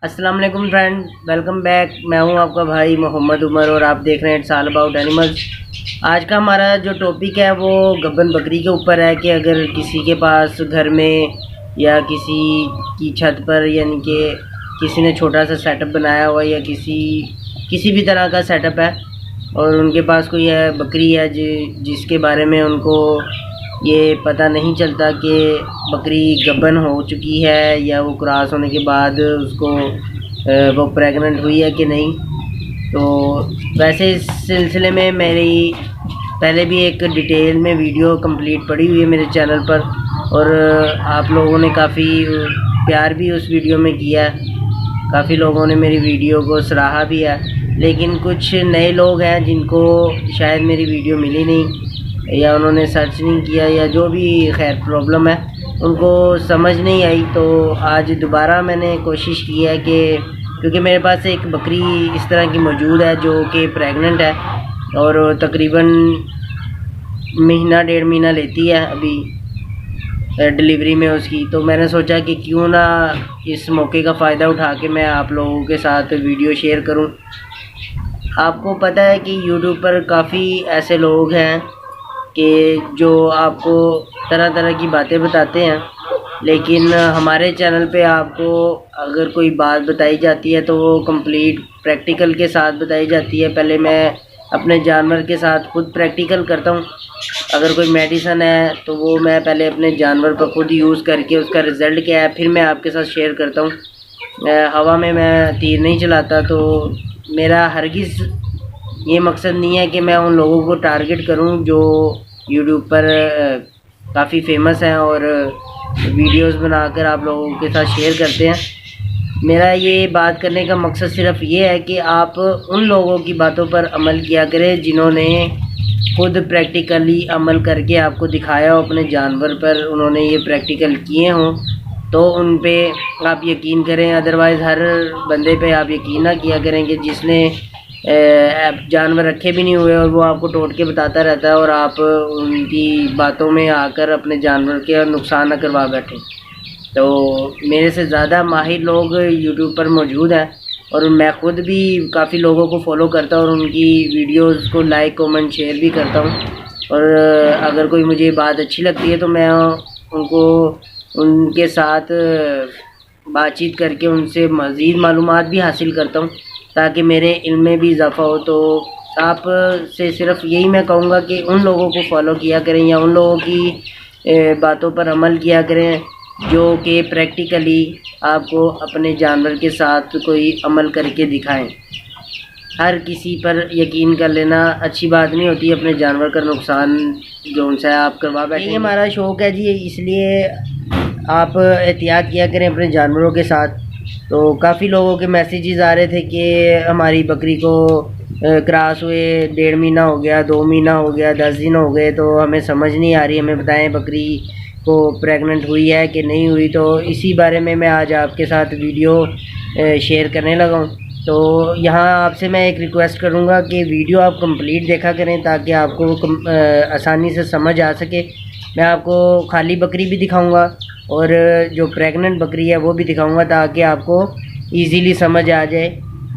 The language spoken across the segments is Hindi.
अस्सलाम वालेकुम फ्रेंड, वेलकम बैक। मैं हूं आपका भाई मोहम्मद उमर और आप देख रहे हैं इट्स ऑल अबाउट एनिमल्स। आज का हमारा जो टॉपिक है वो गब्बन बकरी के ऊपर है कि अगर किसी के पास घर में या किसी की छत पर यानी कि किसी ने छोटा सा सेटअप बनाया हुआ या किसी भी तरह का सेटअप है और उनके पास कोई है बकरी है जिसके बारे में उनको ये पता नहीं चलता कि बकरी गब्बन हो चुकी है या वो क्रॉस होने के बाद उसको वो प्रेग्नेंट हुई है कि नहीं। तो वैसे इस सिलसिले में मेरी पहले भी एक डिटेल में वीडियो कंप्लीट पड़ी हुई है मेरे चैनल पर और आप लोगों ने काफ़ी प्यार भी उस वीडियो में किया है। काफ़ी लोगों ने मेरी वीडियो को सराहा भी है, लेकिन कुछ नए लोग हैं जिनको शायद मेरी वीडियो मिली नहीं या उन्होंने सर्च नहीं किया या जो भी खैर प्रॉब्लम है उनको समझ नहीं आई। तो आज दोबारा मैंने कोशिश की है कि क्योंकि मेरे पास एक बकरी इस तरह की मौजूद है जो कि प्रेग्नेंट है और तकरीबन महीना डेढ़ महीना लेती है अभी डिलीवरी में उसकी। तो मैंने सोचा कि क्यों ना इस मौके का फ़ायदा उठा के मैं आप लोगों के साथ वीडियो शेयर करूं। आपको पता है कि यूट्यूब पर काफ़ी ऐसे लोग हैं कि जो आपको तरह तरह की बातें बताते हैं, लेकिन हमारे चैनल पे आपको अगर कोई बात बताई जाती है तो वो कंप्लीट प्रैक्टिकल के साथ बताई जाती है। पहले मैं अपने जानवर के साथ खुद प्रैक्टिकल करता हूँ। अगर कोई मेडिसन है तो वो मैं पहले अपने जानवर पर खुद यूज़ करके उसका रिज़ल्ट क्या है फिर मैं आपके साथ शेयर करता हूँ। हवा में मैं तीर नहीं चलाता। तो मेरा हरगिज़ ये मकसद नहीं है कि मैं उन लोगों को टारगेट करूं जो यूट्यूब पर काफ़ी फेमस हैं और वीडियोस बनाकर आप लोगों के साथ शेयर करते हैं। मेरा ये बात करने का मकसद सिर्फ ये है कि आप उन लोगों की बातों पर अमल किया करें जिन्होंने खुद प्रैक्टिकली अमल करके आपको दिखाया हो अपने जानवर पर, उन्होंने ये प्रैक्टिकल किए हों तो उन पे आप यकीन करें। अदरवाइज़ हर बंदे पे आप यकीन ना किया करें कि जिसने जानवर रखे भी नहीं हुए और वो आपको टोट के बताता रहता है और आप उनकी बातों में आकर अपने जानवर के नुकसान न करवा बैठे। तो मेरे से ज़्यादा माहिर लोग यूट्यूब पर मौजूद हैं और मैं ख़ुद भी काफ़ी लोगों को फॉलो करता हूँ और उनकी वीडियोस को लाइक कमेंट शेयर भी करता हूँ। और अगर कोई मुझे बात अच्छी लगती है तो मैं उनको उनके साथ बातचीत करके उनसे मज़ीद मालूमात भी हासिल करता हूँ ताकि मेरे इल्म में भी इजाफ़ा हो। तो आप से सिर्फ यही मैं कहूँगा कि उन लोगों को फॉलो किया करें या उन लोगों की बातों पर अमल किया करें जो कि प्रैक्टिकली आपको अपने जानवर के साथ कोई अमल करके दिखाएं। हर किसी पर यकीन कर लेना अच्छी बात नहीं होती। अपने जानवर का नुकसान जो उनसे आप करवा बैठे। ये हमारा शौक़ है जी, इसलिए आप एहतियात किया करें अपने जानवरों के साथ। तो काफ़ी लोगों के मैसेजेस आ रहे थे कि हमारी बकरी को क्रॉस हुए 1.5 महीना हो गया, 2 महीना हो गया, 10 दिन हो गए, तो हमें समझ नहीं आ रही, हमें बताएं बकरी को प्रेग्नेंट हुई है कि नहीं हुई। तो इसी बारे में मैं आज आपके साथ वीडियो शेयर करने लगा हूँ। तो यहाँ आपसे मैं एक रिक्वेस्ट करूँगा कि वीडियो आप कंप्लीट देखा करें ताकि आपको आसानी से समझ आ सके। मैं आपको खाली बकरी भी दिखाऊँगा और जो प्रेग्नेंट बकरी है वो भी दिखाऊंगा ताकि आपको इजीली समझ आ जाए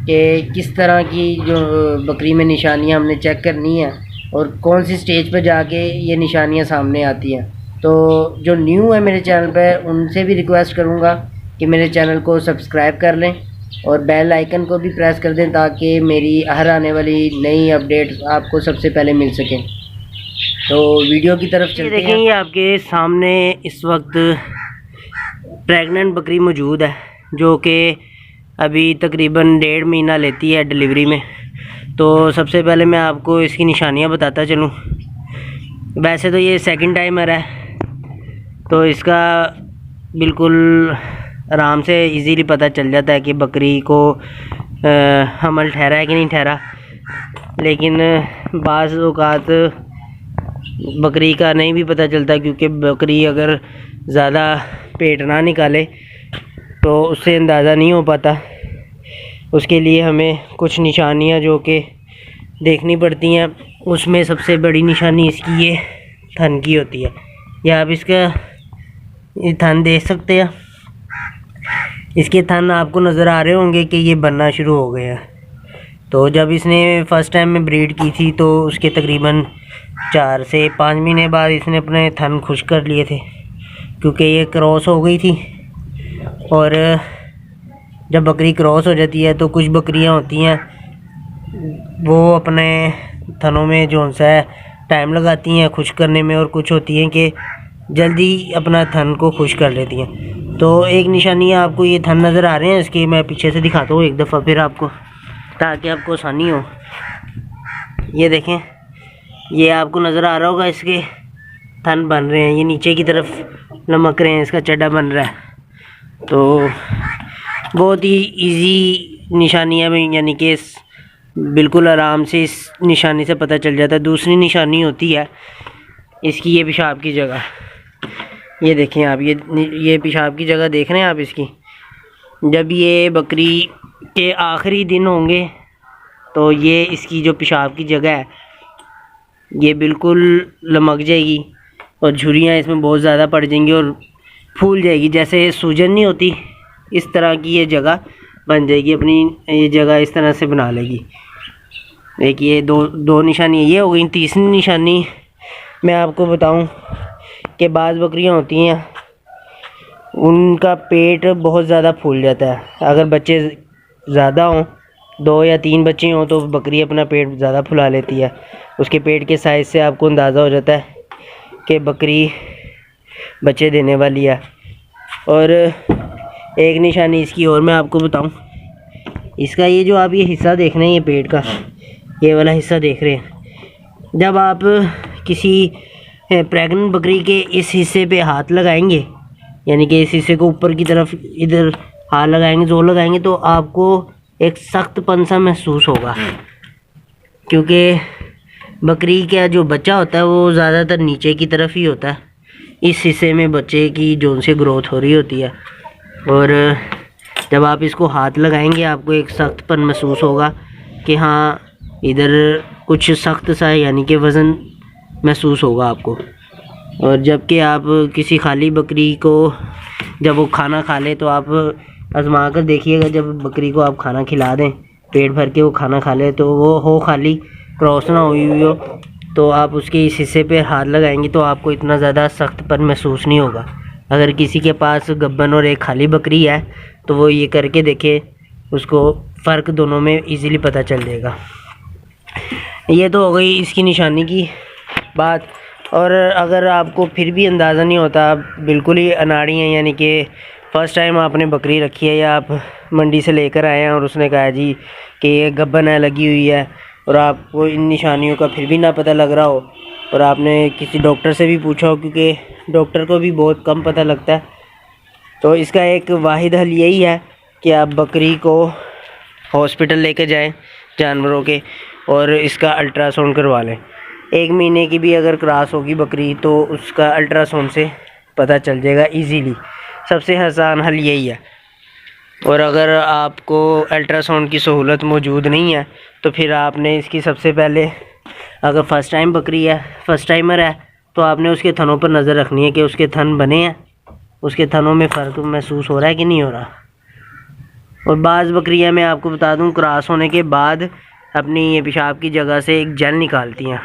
कि किस तरह की जो बकरी में निशानियां हमने चेक करनी है और कौन सी स्टेज पर जाके ये निशानियां सामने आती हैं। तो जो न्यू है मेरे चैनल पर उनसे भी रिक्वेस्ट करूंगा कि मेरे चैनल को सब्सक्राइब कर लें और बेल आइकन को भी प्रेस कर दें ताकि मेरी हर आने वाली नई अपडेट्स आपको सबसे पहले मिल सकें। तो वीडियो की तरफ चलते हैं। ये आपके सामने इस वक्त प्रेग्नेंट बकरी मौजूद है जो कि अभी तकरीबन 1.5 महीना लेती है डिलीवरी में। तो सबसे पहले मैं आपको इसकी निशानियां बताता चलूं। वैसे तो ये सेकंड टाइमर है तो इसका बिल्कुल आराम से इजीली पता चल जाता है कि बकरी को हमल ठहरा है कि नहीं ठहरा। लेकिन बाज़ औक़ात बकरी का नहीं भी पता चलता क्योंकि बकरी अगर ज़्यादा पेट ना निकाले तो उससे अंदाज़ा नहीं हो पाता। उसके लिए हमें कुछ निशानियां जो कि देखनी पड़ती हैं। उसमें सबसे बड़ी निशानी इसकी ये थन की होती है। या आप इसका ये थन देख सकते हैं। इसके थन आपको नज़र आ रहे होंगे कि ये बनना शुरू हो गया। तो जब इसने फ़र्स्ट टाइम में ब्रीड की थी तो उसके तकरीबन 4 से 5 महीने बाद इसने अपने थन खुश कर लिए थे, क्योंकि ये क्रॉस हो गई थी। और जब बकरी क्रॉस हो जाती है तो कुछ बकरियां होती हैं वो अपने थनों में जो सा है टाइम लगाती हैं खुश करने में, और कुछ होती हैं कि जल्दी अपना थन को खुश कर लेती हैं। तो एक निशानी है, आपको ये थन नज़र आ रहे हैं इसके, मैं पीछे से दिखाता हूँ एक दफ़ा फिर आपको, ताकि आपको आसानी हो। ये देखें, ये आपको नज़र आ रहा होगा, इसके थन बन रहे हैं, ये नीचे की तरफ लमक रहे हैं, इसका चड्डा बन रहा है। तो बहुत ही इजी निशानी है, यानी कि बिल्कुल आराम से इस निशानी से पता चल जाता है। दूसरी निशानी होती है इसकी, ये पेशाब की जगह, ये देखें आप, ये पेशाब की जगह देख रहे हैं आप इसकी। जब ये बकरी के आखिरी दिन होंगे तो ये इसकी जो पेशाब की जगह है ये बिल्कुल लमक जाएगी और झुर्रियाँ इसमें बहुत ज़्यादा पड़ जाएंगी और फूल जाएगी, जैसे सूजन नहीं होती इस तरह की ये जगह बन जाएगी, अपनी ये जगह इस तरह से बना लेगी। एक ये दो निशानी ये हो गई। तीसरी निशानी मैं आपको बताऊं कि बाज़ बकरियां होती हैं उनका पेट बहुत ज़्यादा फूल जाता है। अगर बच्चे ज़्यादा हों, 2 या 3 बच्चे हों, तो बकरी अपना पेट ज़्यादा फुला लेती है। उसके पेट के साइज़ से आपको अंदाज़ा हो जाता है कि बकरी बच्चे देने वाली है। और एक निशानी इसकी और मैं आपको बताऊं, इसका ये जो आप ये हिस्सा देख रहे हैं, ये पेट का ये वाला हिस्सा देख रहे हैं, जब आप किसी प्रेग्नेंट बकरी के इस हिस्से पे हाथ लगाएंगे, यानी कि इस हिस्से को ऊपर की तरफ इधर हाथ लगाएंगे, जोर लगाएंगे, तो आपको एक सख्तपन सा महसूस होगा, क्योंकि बकरी का जो बच्चा होता है वो ज़्यादातर नीचे की तरफ ही होता है। इस हिस्से में बच्चे की जोन से ग्रोथ हो रही होती है, और जब आप इसको हाथ लगाएंगे आपको एक सख्तपन महसूस होगा कि हाँ इधर कुछ सख्त सा है, यानी कि वज़न महसूस होगा आपको। और जबकि आप किसी खाली बकरी को जब वो खाना खा ले तो आप आजमा कर देखिएगा, जब बकरी को आप खाना खिला दें, पेट भर के वो खाना खा ले, तो वो हो खाली, क्रॉस ना हुई हो, तो आप उसके इस हिस्से पे हाथ लगाएंगे तो आपको इतना ज़्यादा सख्तपन महसूस नहीं होगा। अगर किसी के पास गब्बन और एक खाली बकरी है तो वो ये करके देखे, उसको फ़र्क दोनों में इजीली पता चल जाएगा। ये तो हो गई इसकी निशानी की बात। और अगर आपको फिर भी अंदाज़ा नहीं होता, आप बिल्कुल ही अनाड़ी हैं, यानी कि फ़र्स्ट टाइम आपने बकरी रखी है या आप मंडी से लेकर आए हैं और उसने कहा जी कि ये गब्बन है लगी हुई है, और आपको इन निशानियों का फिर भी ना पता लग रहा हो, और आपने किसी डॉक्टर से भी पूछा हो, क्योंकि डॉक्टर को भी बहुत कम पता लगता है, तो इसका एक वाहिद हल यही है कि आप बकरी को हॉस्पिटल लेके जाएं जानवरों के, और इसका अल्ट्रासाउंड करवा लें। 1 महीने की भी अगर क्रॉस होगी बकरी तो उसका अल्ट्रासाउंड से पता चल जाएगा इजीली। सबसे आसान हल यही है। और अगर आपको अल्ट्रासाउंड की सहूलत मौजूद नहीं है तो फिर आपने इसकी सबसे पहले, अगर फ़र्स्ट टाइम बकरी है, फ़र्स्ट टाइमर है, तो आपने उसके थनों पर नज़र रखनी है कि उसके थन बने हैं, उसके थनों में फ़र्क महसूस हो रहा है कि नहीं हो रहा। और बाज़ बकरियां मैं आपको बता दूं क्रॉस होने के बाद अपनी ये पेशाब की जगह से एक जेल निकालती हैं,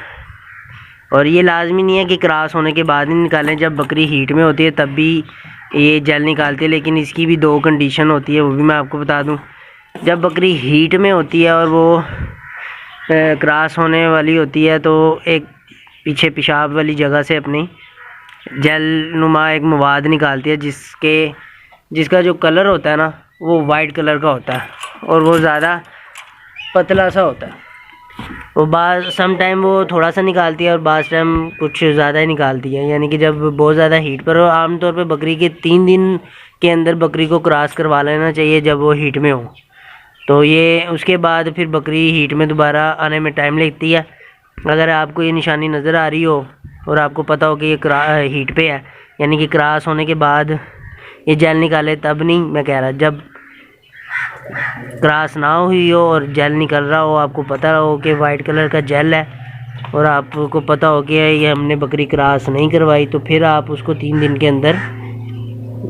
और ये लाजमी नहीं है कि क्रॉस होने के बाद ही निकालें, जब बकरी हीट में होती है तब भी ये जेल निकालती है। लेकिन इसकी भी 2 कंडीशन होती है, वो भी मैं आपको बता दूं। जब बकरी हीट में होती है और वो क्रॉस होने वाली होती है तो एक पीछे पेशाब वाली जगह से अपनी जेल नुमा एक मवाद निकालती है, जिसका जो कलर होता है ना वो वाइट कलर का होता है, और वो ज़्यादा पतला सा होता है। वो सम टाइम वो थोड़ा सा निकालती है और बाज़ टाइम कुछ ज़्यादा ही निकालती है, यानी कि जब बहुत ज़्यादा हीट पर हो। आमतौर पे बकरी के 3 दिन के अंदर बकरी को क्रॉस करवा लेना चाहिए जब वो हीट में हो, तो ये उसके बाद फिर बकरी हीट में दोबारा आने में टाइम लगती है। अगर आपको ये निशानी नज़र आ रही हो और आपको पता हो कि ये हीट पे है, यानी कि क्रॉस होने के बाद ये जेल निकाले, तब नहीं मैं कह रहा, जब क्रॉस ना हुई हो और जेल निकल रहा हो, आपको पता हो कि वाइट कलर का जेल है और आपको पता हो कि ये हमने बकरी क्रॉस नहीं करवाई, तो फिर आप उसको 3 दिन के अंदर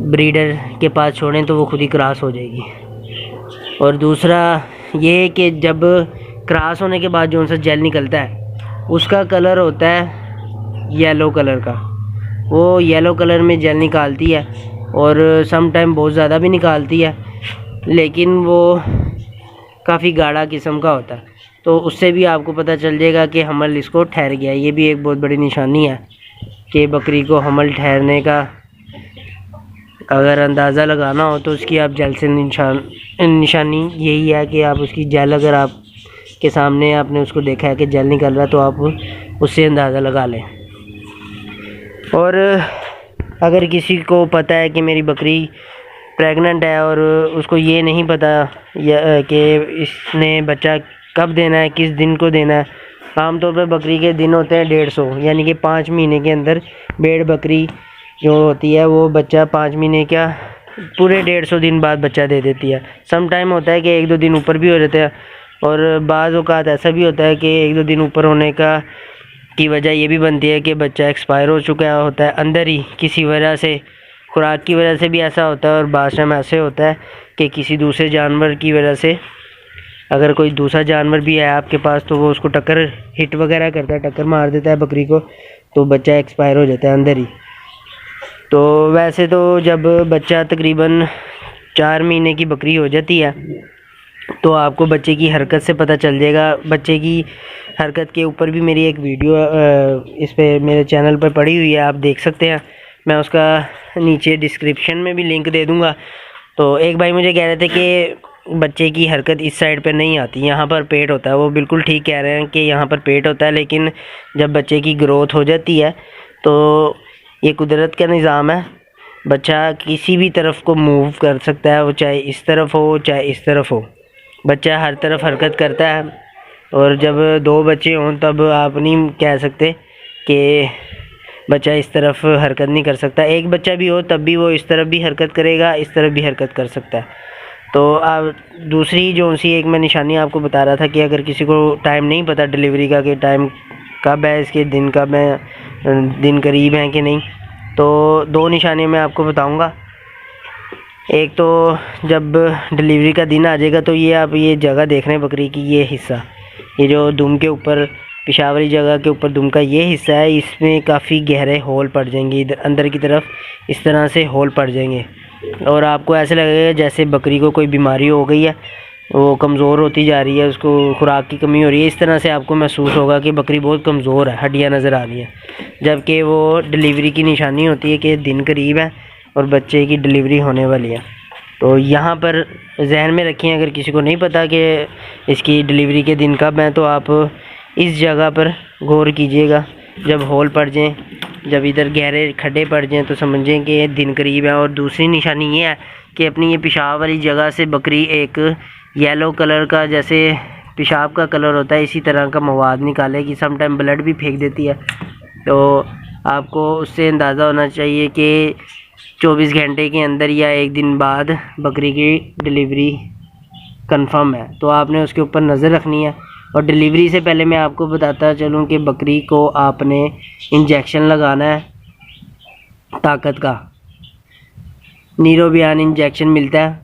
ब्रीडर के पास छोड़ें तो वो खुद ही क्रॉस हो जाएगी। और दूसरा ये कि जब क्रॉस होने के बाद जो सा जेल निकलता है उसका कलर होता है येलो कलर का। वो येलो कलर में जेल निकालती है और सम टाइम बहुत ज़्यादा भी निकालती है, लेकिन वो काफ़ी गाढ़ा किस्म का होता है। तो उससे भी आपको पता चल जाएगा कि हमल इसको ठहर गया। ये भी एक बहुत बड़ी निशानी है कि बकरी को हमल ठहरने का अगर अंदाज़ा लगाना हो तो उसकी आप जेल से निशानी यही है कि आप उसकी जेल, अगर आप के सामने आपने उसको देखा है कि जेल निकल रहा है तो आप उससे अंदाज़ा लगा लें। और अगर किसी को पता है कि मेरी बकरी प्रेग्नेंट है और उसको ये नहीं पता कि इसने बच्चा कब देना है, किस दिन को देना है। आमतौर पर बकरी के दिन होते हैं 150, यानी कि 5 महीने के अंदर भेड़ बकरी जो होती है वो बच्चा 5 महीने का पूरे 150 दिन बाद बच्चा दे देती है। सम टाइम होता है कि 1-2 दिन ऊपर भी हो जाते हैं, और बाज़ औक़ात ऐसा भी होता है कि 1-2 दिन ऊपर होने की वजह ये भी बनती है कि बच्चा एक्सपायर हो चुका होता है अंदर ही, किसी वजह से, खुराक की वजह से भी ऐसा होता है। और बाज़ टाइम ऐसे होता है कि किसी दूसरे जानवर की वजह से, अगर कोई दूसरा जानवर भी है आपके पास तो वो उसको टक्कर हिट वगैरह करता है, टक्कर मार देता है बकरी को, तो बच्चा एक्सपायर हो जाता है अंदर ही। तो वैसे तो जब बच्चा तकरीबन 4 महीने की बकरी हो जाती है तो आपको बच्चे की हरकत से पता चल जाएगा। बच्चे की हरकत के ऊपर भी मेरी एक वीडियो इस पे मेरे चैनल पर पड़ी हुई है, आप देख सकते हैं। मैं उसका नीचे डिस्क्रिप्शन में भी लिंक दे दूँगा। तो एक भाई मुझे कह रहे थे कि बच्चे की हरकत इस साइड पे नहीं आती, यहाँ पर पेट होता है। वो बिल्कुल ठीक कह रहे हैं कि यहाँ पर पेट होता है, लेकिन जब बच्चे की ग्रोथ हो जाती है तो ये कुदरत का निज़ाम है। बच्चा किसी भी तरफ को मूव कर सकता है, वो चाहे इस तरफ हो चाहे इस तरफ हो, बच्चा हर तरफ हरकत करता है। और जब 2 बच्चे हों तब आप नहीं कह सकते कि बच्चा इस तरफ हरकत नहीं कर सकता। एक बच्चा भी हो तब भी वो इस तरफ भी हरकत करेगा, इस तरफ भी हरकत कर सकता है। तो आप दूसरी जो सी एक मैं निशानी आपको बता रहा था कि अगर किसी को टाइम नहीं पता डिलीवरी का कि टाइम कब है, इसके दिन कब है, दिन करीब हैं कि नहीं, तो 2 निशानी मैं आपको बताऊंगा। एक तो जब डिलीवरी का दिन आ जाएगा तो ये आप ये जगह देख रहे हैं बकरी की, ये हिस्सा, ये जो दुम के ऊपर पेशावरी जगह के ऊपर दुम का ये हिस्सा है, इसमें काफ़ी गहरे होल पड़ जाएंगे, इधर अंदर की तरफ इस तरह से होल पड़ जाएंगे। और आपको ऐसे लगेगा जैसे बकरी को कोई बीमारी हो गई है, वो कमज़ोर होती जा रही है, उसको खुराक की कमी हो रही है। इस तरह से आपको महसूस होगा कि बकरी बहुत कमज़ोर है, हड्डियाँ नज़र आ रही हैं, जबकि वो डिलीवरी की निशानी होती है कि दिन करीब है और बच्चे की डिलीवरी होने वाली है। तो यहाँ पर जहन में रखिए, अगर किसी को नहीं पता कि इसकी डिलीवरी के दिन कब हैं तो आप इस जगह पर गौर कीजिएगा। जब होल पड़ जाएं, जब इधर गहरे खड्डे पड़ जाएं तो समझें कि दिन करीब है। और दूसरी निशानी ये है कि अपनी ये पेशाब वाली जगह से बकरी एक येलो कलर का, जैसे पेशाब का कलर होता है, इसी तरह का मवाद निकालेगी। सम टाइम ब्लड भी फेंक देती है। तो आपको उससे अंदाज़ा होना चाहिए कि 24 घंटे के अंदर या 1 दिन बाद बकरी की डिलीवरी कंफर्म है। तो आपने उसके ऊपर नज़र रखनी है। और डिलीवरी से पहले मैं आपको बताता चलूँ कि बकरी को आपने इंजेक्शन लगाना है ताकत का। नीरोबियान इंजेक्शन मिलता है,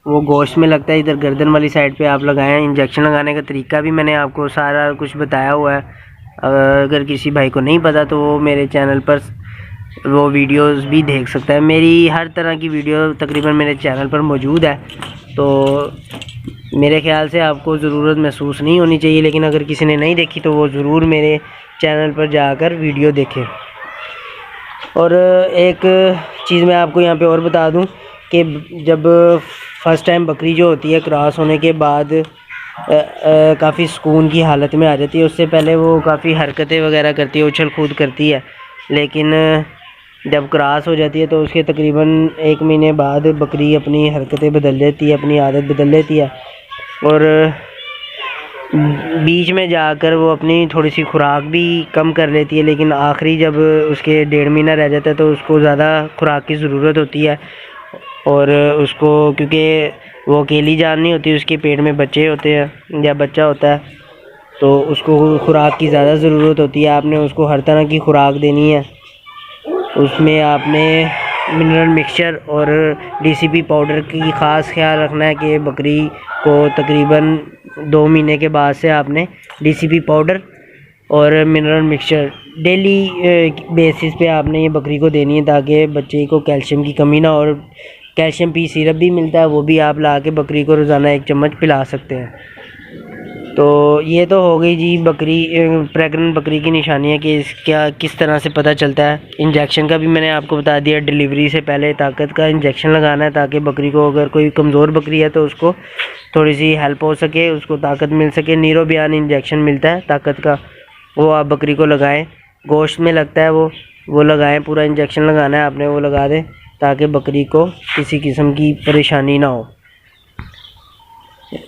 वो गोश्त में लगता है, इधर गर्दन वाली साइड पे आप लगाएं। इंजेक्शन लगाने का तरीका भी मैंने आपको सारा कुछ बताया हुआ है। अगर किसी भाई को नहीं पता तो वो मेरे चैनल पर वो वीडियोस भी देख सकता है। मेरी हर तरह की वीडियो तकरीबन मेरे चैनल पर मौजूद है, तो मेरे ख़्याल से आपको ज़रूरत महसूस नहीं होनी चाहिए। लेकिन अगर किसी ने नहीं देखी तो वो ज़रूर मेरे चैनल पर जाकर वीडियो देखें। और एक चीज़ मैं आपको यहाँ पे और बता दूँ कि जब फ़र्स्ट टाइम बकरी जो होती है क्रॉस होने के बाद काफ़ी सुकून की हालत में आ जाती है। उससे पहले वो काफ़ी हरकतें वगैरह करती है, उछल कूद करती है। लेकिन जब क्रॉस हो जाती है तो उसके तकरीबन 1 महीने बाद बकरी अपनी हरकतें बदल लेती है, अपनी आदत बदल लेती है। और बीच में जाकर वो अपनी थोड़ी सी खुराक भी कम कर लेती है। लेकिन आखिरी जब उसके 1.5 महीना रह जाता है तो उसको ज़्यादा खुराक की ज़रूरत होती है। और उसको, क्योंकि वो अकेली जान नहीं होती, उसके पेट में बच्चे होते हैं या बच्चा होता है, तो उसको खुराक की ज़्यादा ज़रूरत होती है। आपने उसको हर तरह की खुराक देनी है। उसमें आपने मिनरल मिक्सचर और DCP पाउडर की ख़ास ख्याल रखना है कि बकरी को तकरीबन 2 महीने के बाद से आपने DCP पाउडर और मिनरल मिक्सचर डेली बेसिस पे आपने ये बकरी को देनी है, ताकि बच्चे को कैल्शियम की कमी ना हो। और कैल्शियम पी सिरप भी मिलता है, वो भी आप ला के बकरी को रोज़ाना 1 चम्मच पिला सकते हैं। तो ये तो हो गई जी बकरी प्रेग्नेंट बकरी की निशानियाँ कि इसका किस तरह से पता चलता है। इंजेक्शन का भी मैंने आपको बता दिया, डिलीवरी से पहले ताकत का इंजेक्शन लगाना है, ताकि बकरी को, अगर कोई कमज़ोर बकरी है तो उसको थोड़ी सी हेल्प हो सके, उसको ताकत मिल सके। नीरो बयान इंजेक्शन मिलता है ताकत का, वो आप बकरी को लगाएं। गोश्त में लगता है वो लगाएं, पूरा इंजेक्शन लगाना है आपने, वो लगा दें ताकि बकरी को किसी किस्म की परेशानी ना हो।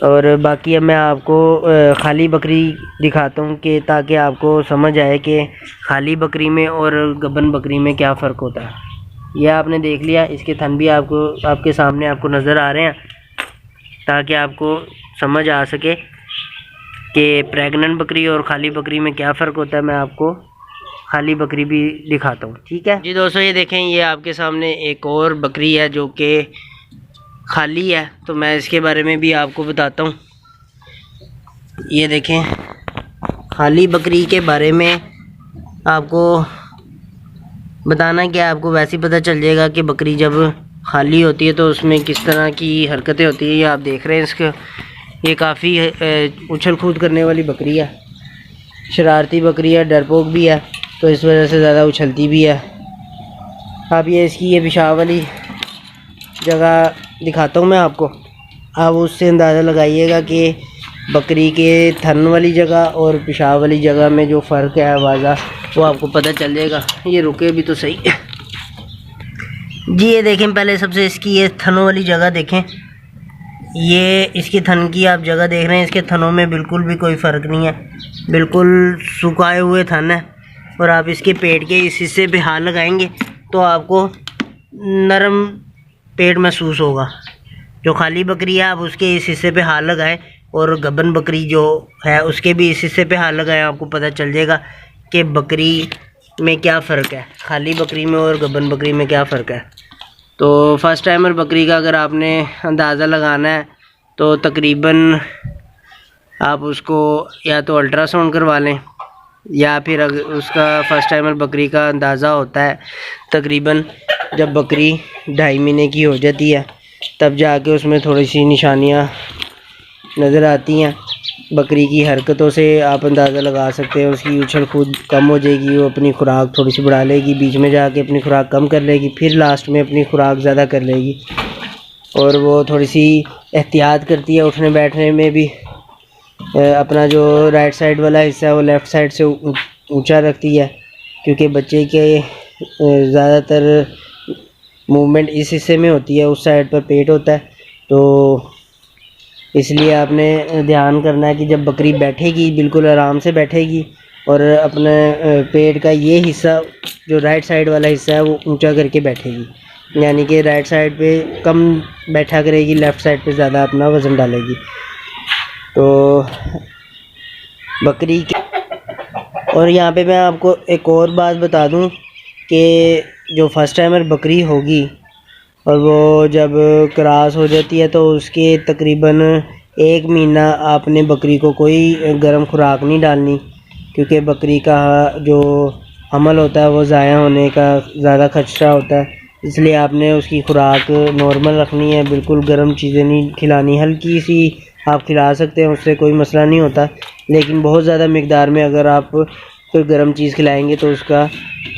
और बाकी अब मैं आपको खाली बकरी दिखाता हूँ कि ताकि आपको समझ आए कि खाली बकरी में और गबन बकरी में क्या फ़र्क होता है। यह आपने देख लिया, इसके थन भी आपके सामने आपको नज़र आ रहे हैं, ताकि आपको समझ आ सके कि प्रेग्नेंट बकरी और खाली बकरी में क्या फ़र्क होता है। मैं आपको खाली बकरी भी दिखाता हूँ, ठीक है जी दोस्तों। ये देखें, ये आपके सामने एक और बकरी है जो कि खाली है, तो मैं इसके बारे में भी आपको बताता हूँ। ये देखें, खाली बकरी के बारे में आपको बताना क्या, आपको वैसे ही पता चल जाएगा कि बकरी जब खाली होती है तो उसमें किस तरह की हरकतें होती हैं। ये आप देख रहे हैं इसका, ये काफ़ी उछल कूद करने वाली बकरी है, शरारती बकरी है, डरपोक भी है, तो इस वजह से ज़्यादा उछलती भी है। अब ये इसकी ये पेशाब वाली जगह दिखाता हूँ मैं आपको, आप उससे अंदाज़ा लगाइएगा कि बकरी के थन वाली जगह और पेशाब वाली जगह में जो फ़र्क है वाज़ा, वो आपको पता चल जाएगा। ये रुके भी तो सही जी। ये देखें, पहले सबसे इसकी ये थनों वाली जगह देखें, ये इसकी थन की आप जगह देख रहे हैं, इसके थनों में बिल्कुल भी कोई फ़र्क नहीं है, बिल्कुल सुखाए हुए थन है। और आप इसके पेट के इस हिस्से पे हाथ लगाएंगे तो आपको नरम पेट महसूस होगा। जो खाली बकरी है आप उसके इस हिस्से पे हाथ लगाएं, और गबन बकरी जो है उसके भी इस हिस्से पे हाथ लगाएं, आपको पता चल जाएगा कि बकरी में क्या फ़र्क है, खाली बकरी में और गबन बकरी में क्या फ़र्क है। तो फर्स्ट टाइमर बकरी का अगर आपने अंदाज़ा लगाना है तो तकरीबन आप उसको या तो अल्ट्रासाउंड करवा लें, या फिर अगर उसका फर्स्ट टाइमर बकरी का अंदाज़ा होता है तकरीबन जब बकरी 2.5 महीने की हो जाती है, तब जाके उसमें थोड़ी सी निशानियां नज़र आती हैं। बकरी की हरकतों से आप अंदाज़ा लगा सकते हैं, उसकी उछल कूद कम हो जाएगी, वो अपनी खुराक थोड़ी सी बढ़ा लेगी, बीच में जाके अपनी खुराक कम कर लेगी, फिर लास्ट में अपनी खुराक ज़्यादा कर लेगी। और वो थोड़ी सी एहतियात करती है, उठने बैठने में भी अपना जो राइट साइड वाला हिस्सा है वो लेफ़्ट साइड से ऊंचा रखती है, क्योंकि बच्चे के ज़्यादातर मूवमेंट इस हिस्से में होती है, उस साइड पर पेट होता है। तो इसलिए आपने ध्यान करना है कि जब बकरी बैठेगी बिल्कुल आराम से बैठेगी, और अपने पेट का ये हिस्सा जो राइट साइड वाला हिस्सा है वो ऊंचा करके बैठेगी, यानी कि राइट साइड पे कम बैठा करेगी, लेफ़्ट साइड पे ज़्यादा अपना वज़न डालेगी। तो बकरी के और यहाँ पे मैं आपको एक और बात बता दूँ कि जो फर्स्ट टाइमर बकरी होगी और वो जब क्रॉस हो जाती है तो उसके तकरीबन 1 महीना आपने बकरी को कोई गर्म खुराक नहीं डालनी, क्योंकि बकरी का जो हमल होता है वो ज़ाया होने का ज़्यादा खतरा होता है। इसलिए आपने उसकी खुराक नॉर्मल रखनी है, बिल्कुल गर्म चीज़ें नहीं खिलानी। हल्की सी आप खिला सकते हैं, उससे कोई मसला नहीं होता, लेकिन बहुत ज़्यादा मिकदार में अगर आप कोई गर्म चीज़ खिलाएंगे तो उसका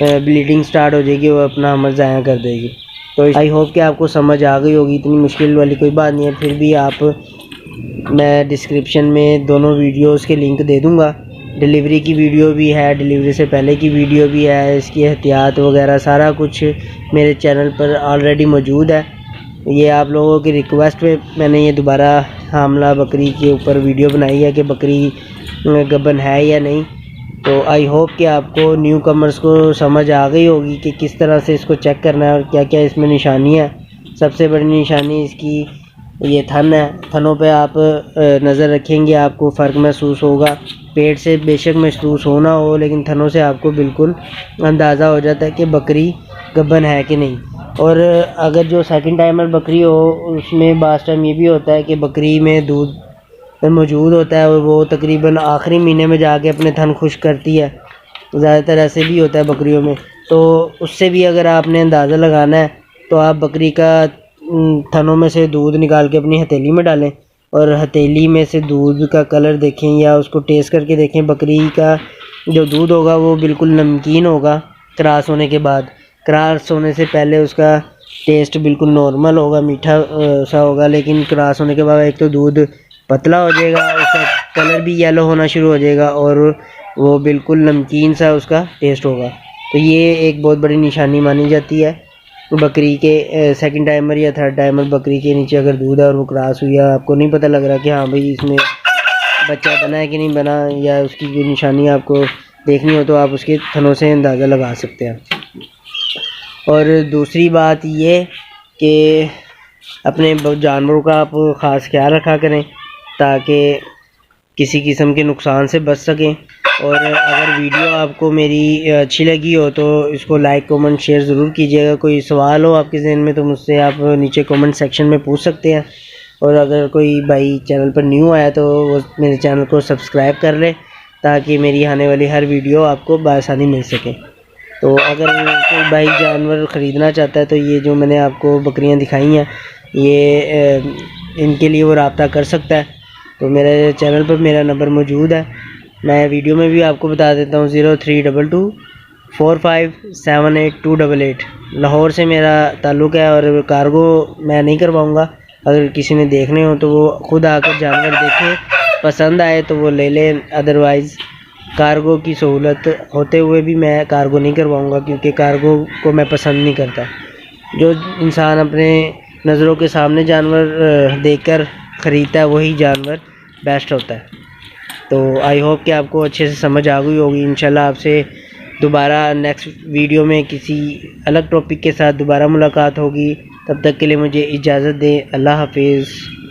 ब्लीडिंग स्टार्ट हो जाएगी, वो अपना हमल ज़ाया कर देगी। तो आई होप कि आपको समझ आ गई होगी, इतनी मुश्किल वाली कोई बात नहीं है। फिर भी मैं डिस्क्रिप्शन में दोनों वीडियोस के लिंक दे दूँगा। डिलीवरी की वीडियो भी है, डिलीवरी से पहले की वीडियो भी है, इसकी एहतियात वगैरह सारा कुछ मेरे चैनल पर ऑलरेडी मौजूद है। ये आप लोगों की रिक्वेस्ट पे मैंने ये दोबारा हामला बकरी के ऊपर वीडियो बनाई है कि बकरी गबन है या नहीं। तो आई होप कि आपको न्यू कमर्स को समझ आ गई होगी कि किस तरह से इसको चेक करना है और क्या क्या इसमें निशानियाँ है। सबसे बड़ी निशानी इसकी ये थन है, थनों पे आप नज़र रखेंगे आपको फ़र्क महसूस होगा। पेट से बेशक महसूस होना हो, लेकिन थनों से आपको बिल्कुल अंदाज़ा हो जाता है कि बकरी गब्बन है कि नहीं। और अगर जो सेकंड टाइमर बकरी हो उसमें बास टाइम ये भी होता है कि बकरी में दूध मौजूद होता है और वो तकरीबन आखिरी महीने में जाके अपने थन खुश्क करती है। ज़्यादातर ऐसे भी होता है बकरियों में। तो उससे भी अगर आपने अंदाज़ा लगाना है तो आप बकरी का थनों में से दूध निकाल के अपनी हथेली में डालें और हथेली में से दूध का कलर देखें या उसको टेस्ट करके देखें। बकरी का जो दूध होगा वो बिल्कुल नमकीन होगा क्रॉस होने के बाद। क्रॉस होने से पहले उसका टेस्ट बिल्कुल नॉर्मल होगा, मीठा सा होगा, लेकिन क्रॉस होने के बाद एक तो दूध पतला हो जाएगा, उसका कलर भी येलो होना शुरू हो जाएगा और वो बिल्कुल नमकीन सा उसका टेस्ट होगा। तो ये एक बहुत बड़ी निशानी मानी जाती है बकरी के सेकंड टाइमर या थर्ड टाइमर बकरी के नीचे अगर दूध है और वो क्रॉस हुई है, आपको नहीं पता लग रहा कि हाँ भाई इसमें बच्चा बना है कि नहीं बना, या उसकी कोई निशानी आपको देखनी हो तो आप उसके थनों से अंदाज़ा लगा सकते हैं। और दूसरी बात ये कि अपने जानवरों का आप ख़ास ख्याल रखा करें ताकि किसी किस्म के नुकसान से बच सकें। और अगर वीडियो आपको मेरी अच्छी लगी हो तो इसको लाइक कमेंट शेयर ज़रूर कीजिएगा। कोई सवाल हो आपके जहन में तो मुझसे आप नीचे कमेंट सेक्शन में पूछ सकते हैं। और अगर कोई भाई चैनल पर न्यू आया तो वो मेरे चैनल को सब्सक्राइब कर ले ताकि मेरी आने वाली हर वीडियो आपको बआसानी मिल सके। तो अगर कोई भाई जानवर ख़रीदना चाहता है तो ये जो मैंने आपको बकरियां दिखाई हैं ये इनके लिए वो रब्ता कर सकता है। तो मेरे चैनल पर मेरा नंबर मौजूद है, मैं वीडियो में भी आपको बता देता हूँ 03224578 लाहौर से मेरा ताल्लुक़ है। और कार्गो मैं नहीं करवाऊँगा, अगर किसी ने देखने हो तो वो ख़ुद आकर जानवर देखे, पसंद आए तो वो ले लें, अदरवाइज़ कार्गो की सहूलत होते हुए भी मैं कार्गो नहीं करवाऊँगा क्योंकि कार्गो को मैं पसंद नहीं करता। जो इंसान अपने नज़रों के सामने जानवर देखकर ख़रीदता है वही जानवर बेस्ट होता है। तो आई होप कि आपको अच्छे से समझ आ गई होगी। इंशाल्लाह आपसे दोबारा नेक्स्ट वीडियो में किसी अलग टॉपिक के साथ दोबारा मुलाकात होगी। तब तक के लिए मुझे इजाज़त दें। अल्लाह हाफिज़।